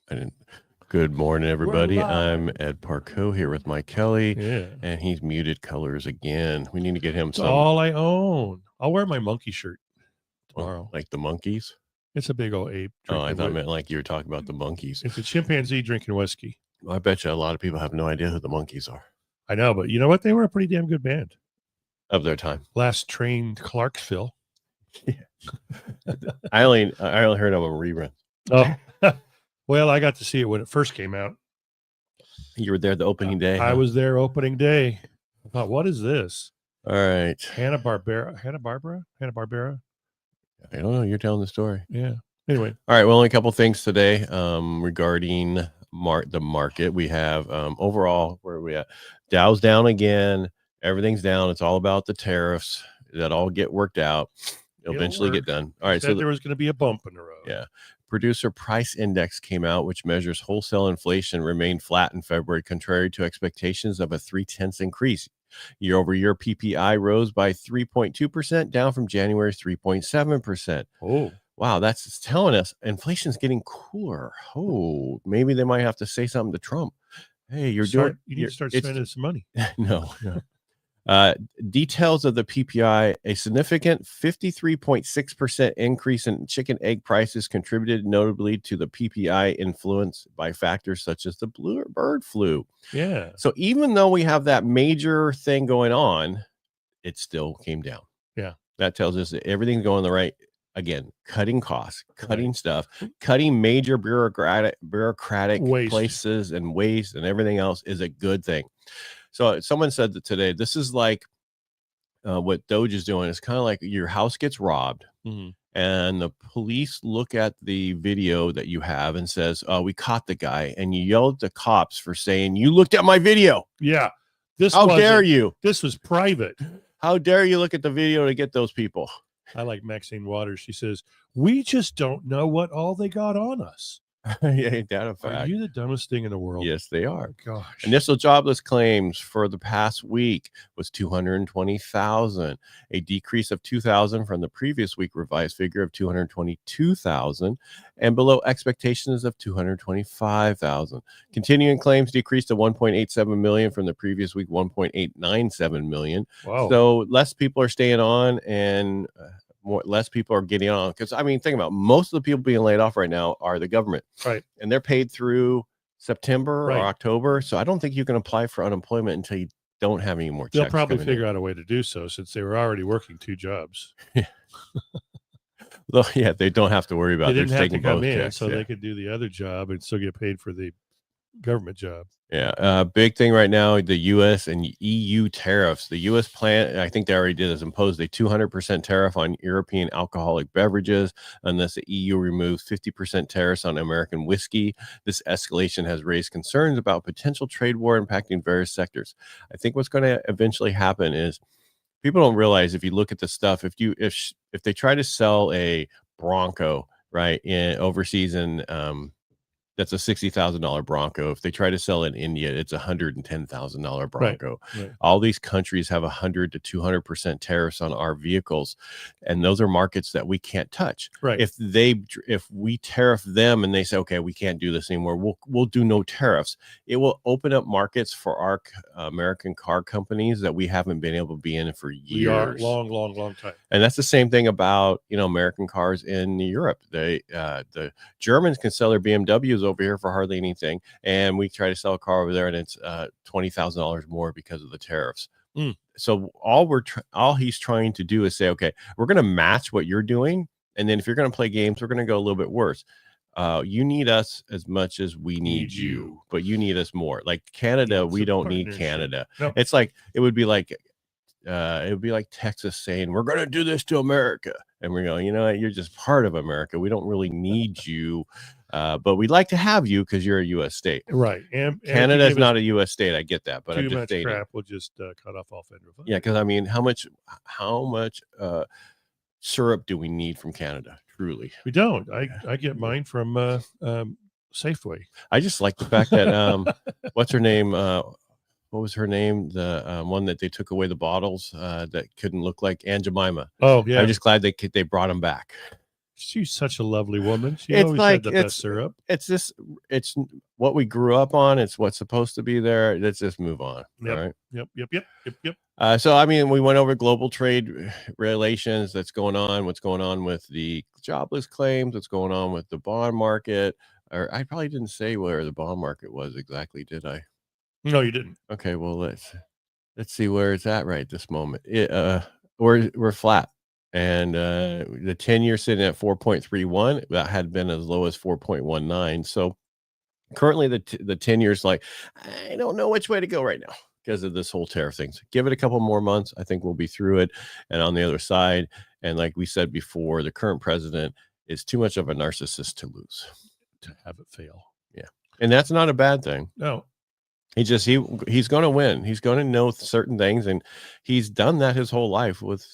I didn't. Good morning, everybody. I'm Ed Parcaut here with Mike Kelly, and he's muted colors again. We need to get him It's all I own. I'll wear my monkey shirt tomorrow. Like the monkeys? It's a big old ape. Oh, I thought it meant like you were talking about the monkeys. It's a chimpanzee drinking whiskey. Well, I bet you a lot of people have no idea who the monkeys are. I know, but you know what? They were a pretty damn good band. Of their time. Last Train to Clarksville. I only heard of a rerun. Oh, well, I got to see it when it first came out. You were there the opening day? I was there opening day. I thought, what is this? All right. Hanna-Barbera? I don't know. You're telling the story. Yeah. Anyway. All right. Well, only a couple things today regarding the market. We have overall, where are we at? Dow's down again. Everything's down. It's all about the tariffs that all get worked out. It'll eventually get done. All right. So there was going to be a bump in the road. Yeah. Producer price index came out, which measures wholesale inflation, remained flat in February, contrary to expectations of a 0.3 increase. Year over year, PPI rose by 3.2%, down from January's 3.7%. Oh, wow. That's telling us inflation's getting cooler. Oh, maybe they might have to say something to Trump. Hey, you need to start spending some money. No. Details of the PPI: a significant 53.6% increase in chicken egg prices contributed notably to the PPI, influenced by factors such as the bird flu. Yeah. So even though we have that major thing going on, it still came down. Yeah. That tells us that everything's going the right. Again, cutting costs, cutting stuff, cutting major bureaucratic waste. places and waste and everything else is a good thing. So someone said that today, this is like what Doge is doing. It's kind of like your house gets robbed, and the police look at the video that you have and says, "Oh, we caught the guy," and you yell at the cops for saying, "You looked at my video." Yeah. How dare you? This was private. How dare you look at the video to get those people? I like Maxine Waters. She says, we just don't know what all they got on us. Yeah, that a fact. Are you the dumbest thing in the world? Yes, they are. Gosh. Initial jobless claims for the past week was 220,000, a decrease of 2,000 from the previous week revised figure of 222,000, and below expectations of 225,000. Continuing claims decreased to 1.87 million from the previous week, 1.897 million. Wow. So less people are staying on, and less people are getting on, because I mean, think about it, most of the people being laid off right now are the government, right? And they're paid through September or October, so I don't think you can apply for unemployment until you don't have any more checks. They'll probably figure out a way to do so, since they were already working 2 jobs. Well, yeah, they don't have to worry about. They didn't have to come in, so they could do the other job and still get paid for the government job. Yeah, big thing right now, the U.S. and EU tariffs. The U.S. plan, I think they already did, is imposed a 200% tariff on European alcoholic beverages unless the EU removes 50% tariffs on American whiskey. This escalation has raised concerns about potential trade war impacting various sectors. I think what's going to eventually happen is people don't realize, if you look at the stuff, if they try to sell a Bronco, right, in overseas, and that's a $60,000 Bronco. If they try to sell in India, it's a $110,000 Bronco. Right. All these countries have 100 to 200% tariffs on our vehicles, and those are markets that we can't touch. Right. If we tariff them and they say, okay, we can't do this anymore, we'll do no tariffs, it will open up markets for our American car companies that we haven't been able to be in for years. We are long time. And that's the same thing about American cars in Europe. The Germans can sell their BMWs over here for hardly anything, and we try to sell a car over there and it's $20,000 more because of the tariffs. So all he's trying to do is say, okay, we're going to match what you're doing, and then if you're going to play games, we're going to go a little bit worse. You need us as much as we need you, but you need us more. Like Canada, we don't need Canada. Nope. It's like it would be like Texas saying, we're going to do this to America, and we're going, you know what, you're just part of America. We don't really need you. But we'd like to have you because you're a U.S. state. Right. And Canada is not a U.S. state. I get that. But too much crap will just cut off all federal funding. Yeah, because I mean, how much syrup do we need from Canada? Truly. We don't. I get mine from Safeway. I just like the fact that, what's her name? What was her name? The one that they took away the bottles that couldn't look like Aunt Jemima. Oh, yeah. I'm just glad they brought them back. She's such a lovely woman. She It's always like had the best syrup. it's what we grew up on. It's what's supposed to be there. Let's just move on. Yep. All right. Yep. So I mean, we went over global trade relations that's going on. What's going on with the jobless claims? What's going on with the bond market? Or I probably didn't say where the bond market was exactly, did I? No, you didn't. Okay, well let's see where it's at right this moment. We're flat, and the 10-year sitting at 4.31. That had been as low as 4.19. So currently the 10 years, like, I don't know which way to go right now because of this whole tariff thing. So give it a couple more months. I think we'll be through it and on the other side. And like we said before, the current president is too much of a narcissist to lose. To have it fail. Yeah. And that's not a bad thing. No. He's going to win. He's going to know certain things, and he's done that his whole life with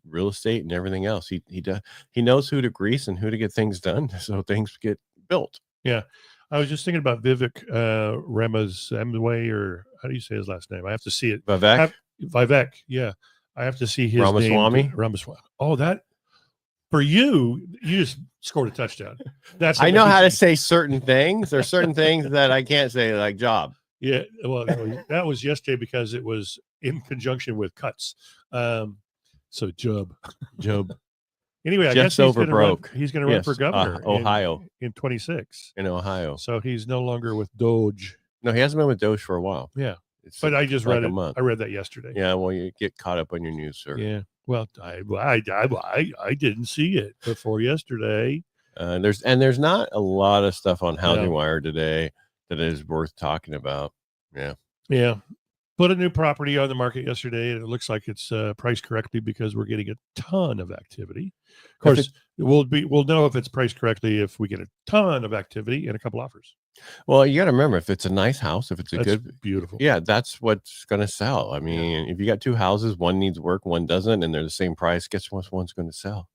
real estate and everything else. He knows who to grease and who to get things done so things get built. Yeah. I was just thinking about Vivek Ramaswamy, or how do you say his last name? I have to see it. Vivek. Yeah. I have to see his Ramaswamy? name. Ramaswamy. Oh, that for you just scored a touchdown. That's I know how to say certain things. There's certain things that I can't say, like job. Yeah. Well, that was yesterday because it was in conjunction with cuts. So Job. Anyway, I guess he's going to run for governor Ohio in 26. In Ohio. So he's no longer with Doge. No, he hasn't been with Doge for a while. Yeah. But I just read it. I read that yesterday. Yeah, well, you get caught up on your news, sir. Yeah. Well, I didn't see it before yesterday. There's not a lot of stuff on Housing Wire today that is worth talking about. Yeah. Yeah. Put a new property on the market yesterday, and it looks like it's priced correctly because we're getting a ton of activity. Of course, we'll know if it's priced correctly if we get a ton of activity and a couple offers. Well, you got to remember, if it's a nice house, if it's beautiful, yeah, that's what's going to sell. I mean, if you got two houses, one needs work, one doesn't, and they're the same price, guess what one's going to sell?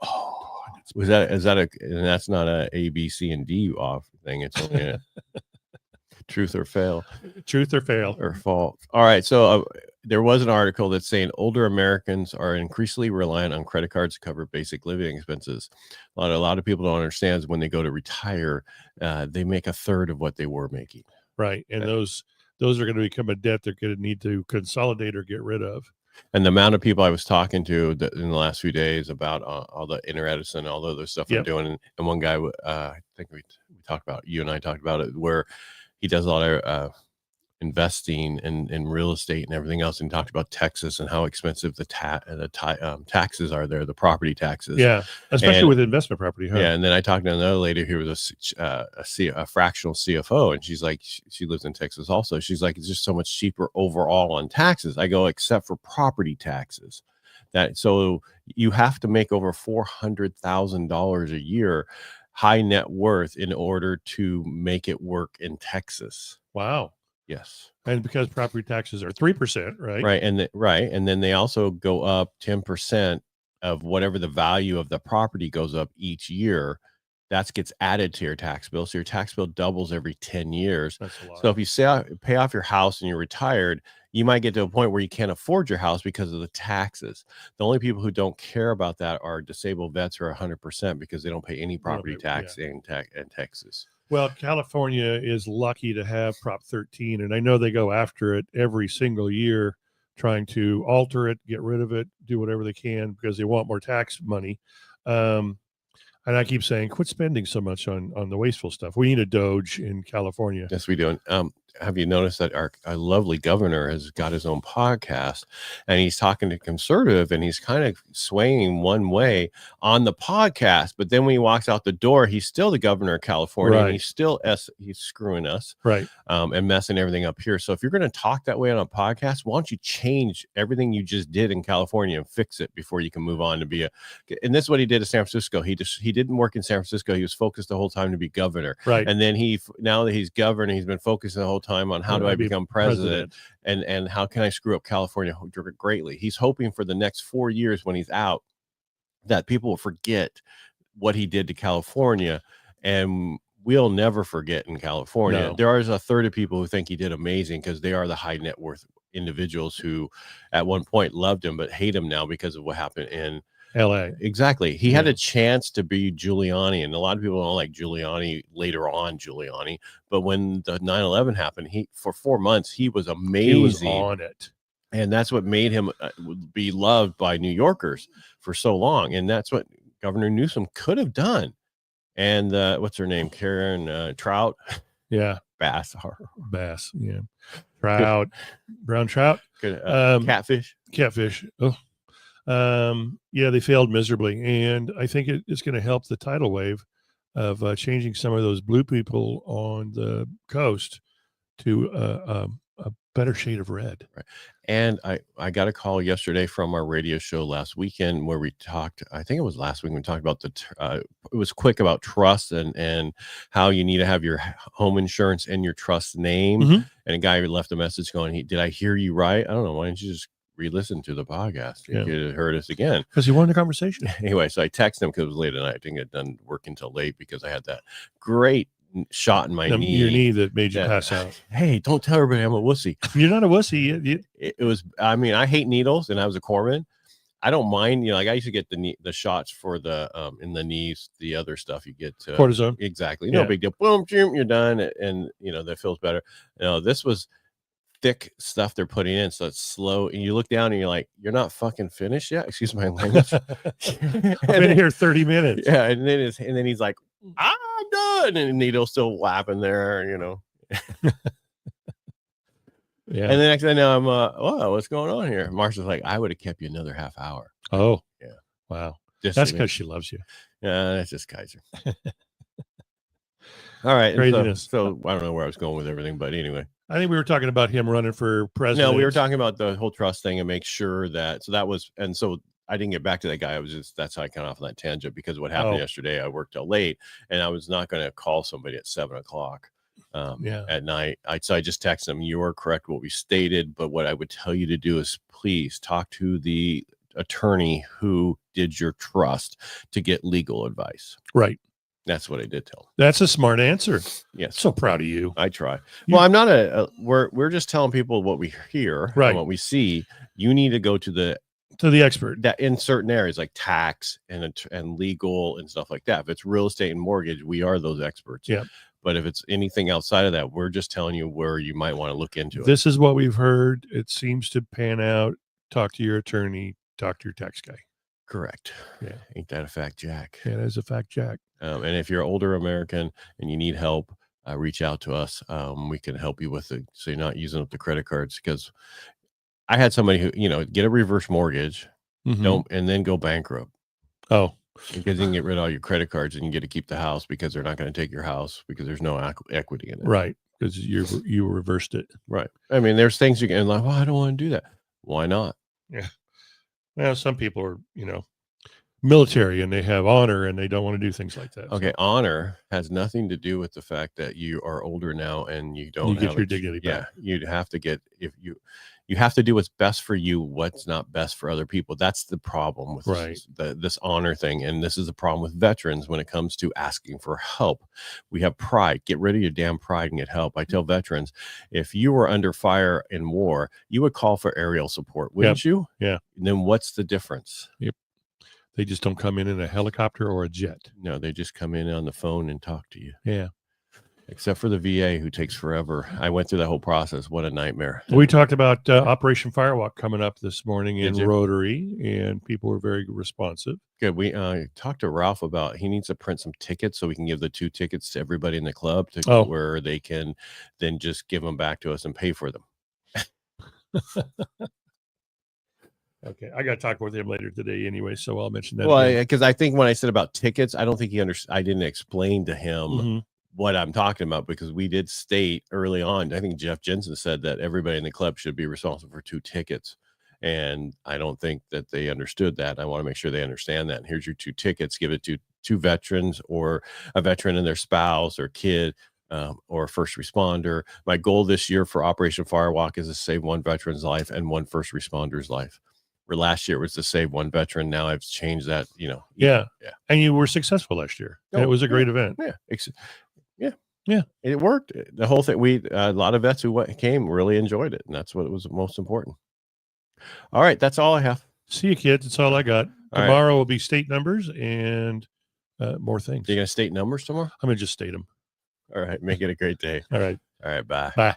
Oh, and that's not a B, C, and D off thing. It's only a truth or fail. Truth or fail. Or false. All right. So there was an article that's saying older Americans are increasingly reliant on credit cards to cover basic living expenses. A lot of people don't understand is when they go to retire, they make a third of what they were making. Right. And those are going to become a debt they're going to need to consolidate or get rid of. And the amount of people I was talking to in the last few days about all the internet and all the other stuff I'm doing. And one guy, I think we talked about, you and I talked about it, where he does a lot of investing in real estate and everything else, and talked about Texas and how expensive the taxes are there, the property taxes. Yeah, especially with investment property. Huh? Yeah, and then I talked to another lady who was a fractional CFO, and she's like, she lives in Texas also. She's like, it's just so much cheaper overall on taxes. I go, except for property taxes. So you have to make over $400,000 a year high net worth in order to make it work in Texas. Wow. Yes. And because property taxes are 3%, right? Right. And then they also go up 10% of whatever the value of the property goes up each year. That gets added to your tax bill. So your tax bill doubles every 10 years. That's a lot. So if you pay off your house and you're retired, you might get to a point where you can't afford your house because of the taxes. The only people who don't care about that are disabled vets who are 100% because they don't pay any property tax in Texas. Well, California is lucky to have Prop 13, and I know they go after it every single year, trying to alter it, get rid of it, do whatever they can because they want more tax money. And I keep saying, quit spending so much on the wasteful stuff. We need a Doge in California. Yes, we do. Have you noticed that our lovely governor has got his own podcast, and he's talking to conservative, and he's kind of swaying one way on the podcast, but then when he walks out the door, he's still the governor of California, and he's still he's screwing us, right, and messing everything up here. So if you're going to talk that way on a podcast, why don't you change everything you just did in California and fix it before you can move on to be and this is what he did in San Francisco. He didn't work in San Francisco. He was focused the whole time to be governor, right, and then now that he's governor, he's been focused the whole time on how do I become president and how can I screw up California greatly. He's hoping for the next 4 years when he's out that people will forget what he did to California, and we'll never forget in California. No. There is a third of people who think he did amazing because they are the high net worth individuals who at one point loved him but hate him now because of what happened in L.A. Exactly. He had Yeah. a chance to be Giuliani, and a lot of people don't like Giuliani later on, but when the 9/11 happened, for 4 months, he was amazing. He was on it. And that's what made him be loved by New Yorkers for so long. And that's what Governor Newsom could have done. And what's her name? Karen Trout. Yeah. Bass. Yeah. Trout. Brown trout. Good. Catfish. Oh. Yeah, they failed miserably. And I think it's going to help the tidal wave of changing some of those blue people on the coast to a better shade of red. Right. And I got a call yesterday from our radio show last weekend where we talked, I think it was last week, we talked about it was quick about trust and how you need to have your home insurance and your trust name. Mm-hmm. And a guy left a message going, did I hear you right? I don't know. Why don't you just re-listen to the podcast? You could have heard us again. Because you wanted a conversation. Anyway, so I texted him because it was late at night. I didn't get done working until late because I had that great shot in my knee. Your knee that made you pass out. Hey, don't tell everybody I'm a wussy. You're not a wussy. It was, I mean, I hate needles, and I was a corpsman. I don't mind, like I used to get the shots for the in the knees, the other stuff you get cortisone. Exactly. No big deal. Boom, you're done, and that feels better. This was thick stuff they're putting in, so it's slow, and you look down and you're like, you're not fucking finished yet. Excuse my language. I've been here 30 minutes. Yeah, and then he's like, I'm done, and the needle's still lapping there, Yeah. And the next thing I know, I'm what's going on here? Marsha's like, I would have kept you another half hour. Oh, yeah. Wow. That's because she loves you. Yeah, that's just Kaiser. All right. Craziness. So I don't know where I was going with everything, but anyway. I think we were talking about him running for president. No, we were talking about the whole trust thing and make sure that, so I didn't get back to that guy. That's how I got off on that tangent, because what happened yesterday, I worked till late and I was not going to call somebody at 7:00 at night. So I just texted him, you are correct what we stated, but what I would tell you to do is please talk to the attorney who did your trust to get legal advice. Right. That's what I did tell him. That's a smart answer. Yes. So proud of you. I try. Well, I'm not we're just telling people what we hear, right, and what we see. You need to go to the expert that in certain areas like tax and legal and stuff like that. If it's real estate and mortgage, we are those experts. Yeah. But if it's anything outside of that, we're just telling you where you might want to look into it. This is what we've heard. It seems to pan out. Talk to your attorney. Talk to your tax guy. Correct. Yeah. Ain't that a fact, Jack? Yeah, that is a fact, Jack. And if you're an older American and you need help, reach out to us. We can help you with it, so you're not using up the credit cards. Because I had somebody who, get a reverse mortgage, and then go bankrupt. Oh, because you can get rid of all your credit cards and you get to keep the house because they're not going to take your house because there's no equity in it. Right. Because you reversed it. Right. I mean, there's things you can like, well, I don't want to do that. Why not? Yeah. Well, some people are, military and they have honor and they don't want to do things like that. Okay. So. Honor has nothing to do with the fact that you are older now and you don't get your dignity back. Yeah. You'd have to get, you have to do what's best for you, what's not best for other people. That's the problem with this honor thing. And this is the problem with veterans when it comes to asking for help. We have pride. Get rid of your damn pride and get help. I tell veterans, if you were under fire in war, you would call for aerial support, wouldn't you? Yeah. And then what's the difference? Yep. They just don't come in a helicopter or a jet. No, they just come in on the phone and talk to you. Yeah. Except for the VA, who takes forever. I went through that whole process. What a nightmare. We talked about Operation Firewalk coming up this morning in Rotary, and people were very responsive. Good. We talked to Ralph about he needs to print some tickets so we can give the 2 tickets to everybody in the club where they can then just give them back to us and pay for them. Okay, I got to talk with him later today anyway, so I'll mention that. Well, because I think when I said about tickets, I don't think he understood. I didn't explain to him what I'm talking about, because we did state early on, I think Jeff Jensen said that everybody in the club should be responsible for 2 tickets. And I don't think that they understood that. I want to make sure they understand that. And here's your 2 tickets. Give it to 2 veterans or a veteran and their spouse or kid. Or a first responder. My goal this year for Operation Firewalk is to save 1 veteran's life and 1 first responder's life. For last year it was to save 1 veteran. Now I've changed that, Yeah. And you were successful last year. It was a great event. Yeah. It worked. The whole thing, a lot of vets who came really enjoyed it. And that's what was most important. All right. That's all I have. See you, kids. That's all I got. All right. Tomorrow will be state numbers and more things. You're going to state numbers tomorrow? I'm going to just state them. All right. Make it a great day. All right. All right. Bye. Bye.